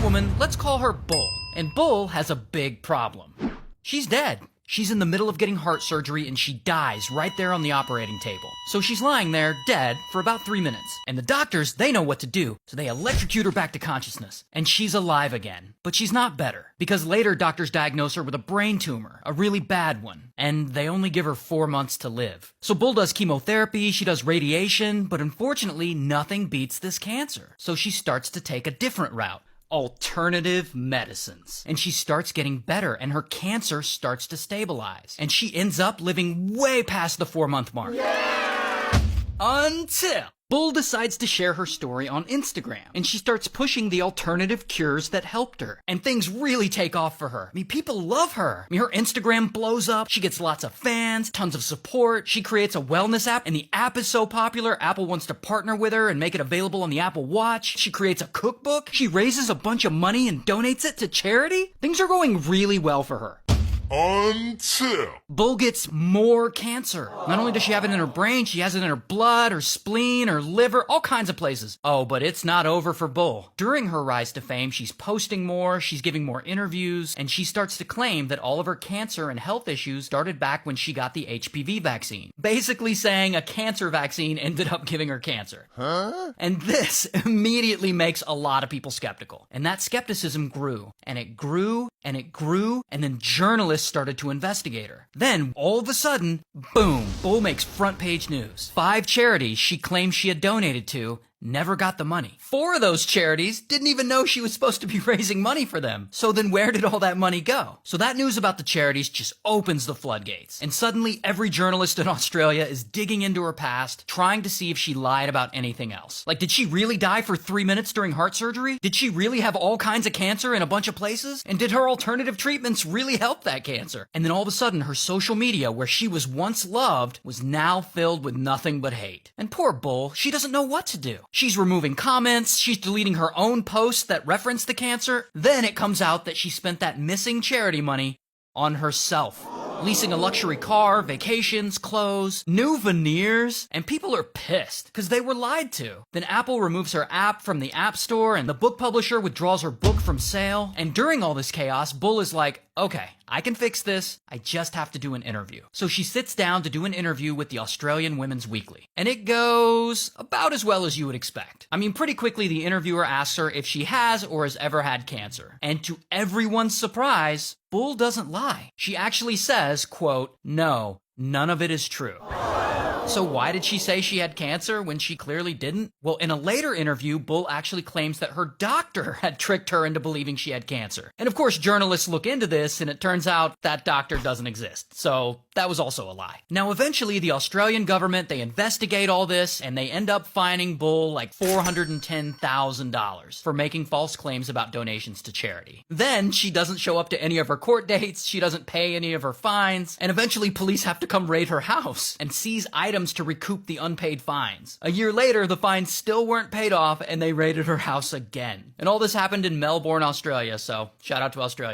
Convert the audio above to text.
woman, let's call her Bull. And Bull has a big problem. She's dead. She's in the middle of getting heart surgery and she dies right there on the operating table. So she's lying there, dead, for about 3 minutes. And the doctors, they know what to do, so they electrocute her back to consciousness. And she's alive again. But she's not better. Because later, doctors diagnose her with a brain tumor, a really bad one. And they only give her 4 months to live. So Bull does chemotherapy, she does radiation, but unfortunately, nothing beats this cancer. So she starts to take a different route. Alternative medicines. And she starts getting better and her cancer starts to stabilize. And she ends up living way past the 4-month mark. Yeah! Until Bull decides to share her story on Instagram, and she starts pushing the alternative cures that helped her. And things really take off for her. I mean, people love her. I mean, her Instagram blows up, she gets lots of fans, tons of support, she creates a wellness app, and the app is so popular, Apple wants to partner with her and make it available on the Apple Watch. She creates a cookbook, she raises a bunch of money and donates it to charity. Things are going really well for her. Until Bull gets more cancer. Not only does she have it in her brain, she has it in her blood, her spleen, her liver, all kinds of places. Oh, but it's not over for Bull. During her rise to fame, she's posting more, she's giving more interviews, and she starts to claim that all of her cancer and health issues started back when she got the HPV vaccine. Basically saying a cancer vaccine ended up giving her cancer. Huh? And this immediately makes a lot of people skeptical. And that skepticism grew, and it grew, and it grew, and then journalists started to investigate her. Then, all of a sudden, boom, Bull makes front page news. 5 charities she claimed she had donated to never got the money. 4 of those charities didn't even know she was supposed to be raising money for them. So then where did all that money go? So that news about the charities just opens the floodgates. And suddenly every journalist in Australia is digging into her past, trying to see if she lied about anything else. Like, did she really die for 3 minutes during heart surgery? Did she really have all kinds of cancer in a bunch of places? And did her alternative treatments really help that cancer? And then all of a sudden her social media, where she was once loved, was now filled with nothing but hate. And poor Bull, she doesn't know what to do. She's removing comments, she's deleting her own posts that reference the cancer. Then it comes out that she spent that missing charity money on herself. Leasing a luxury car, vacations, clothes, new veneers, and people are pissed because they were lied to. Then Apple removes her app from the App Store and the book publisher withdraws her book from sale. And during all this chaos, Bull is like, okay, I can fix this, I just have to do an interview. So she sits down to do an interview with the Australian Women's Weekly. And it goes about as well as you would expect. I mean, pretty quickly the interviewer asks her if she has or has ever had cancer. And to everyone's surprise, Bull doesn't lie. She actually says, quote, "No, none of it is true." So why did she say she had cancer when she clearly didn't? Well, in a later interview, Bull actually claims that her doctor had tricked her into believing she had cancer. And of course, journalists look into this, and it turns out that doctor doesn't exist. So that was also a lie. Now, eventually, the Australian government, they investigate all this, and they end up fining Bull like $410,000 for making false claims about donations to charity. Then, she doesn't show up to any of her court dates, she doesn't pay any of her fines, and eventually police have to come raid her house and seize items to recoup the unpaid fines. A year later, the fines still weren't paid off and they raided her house again. And all this happened in Melbourne, Australia, so shout out to Australia.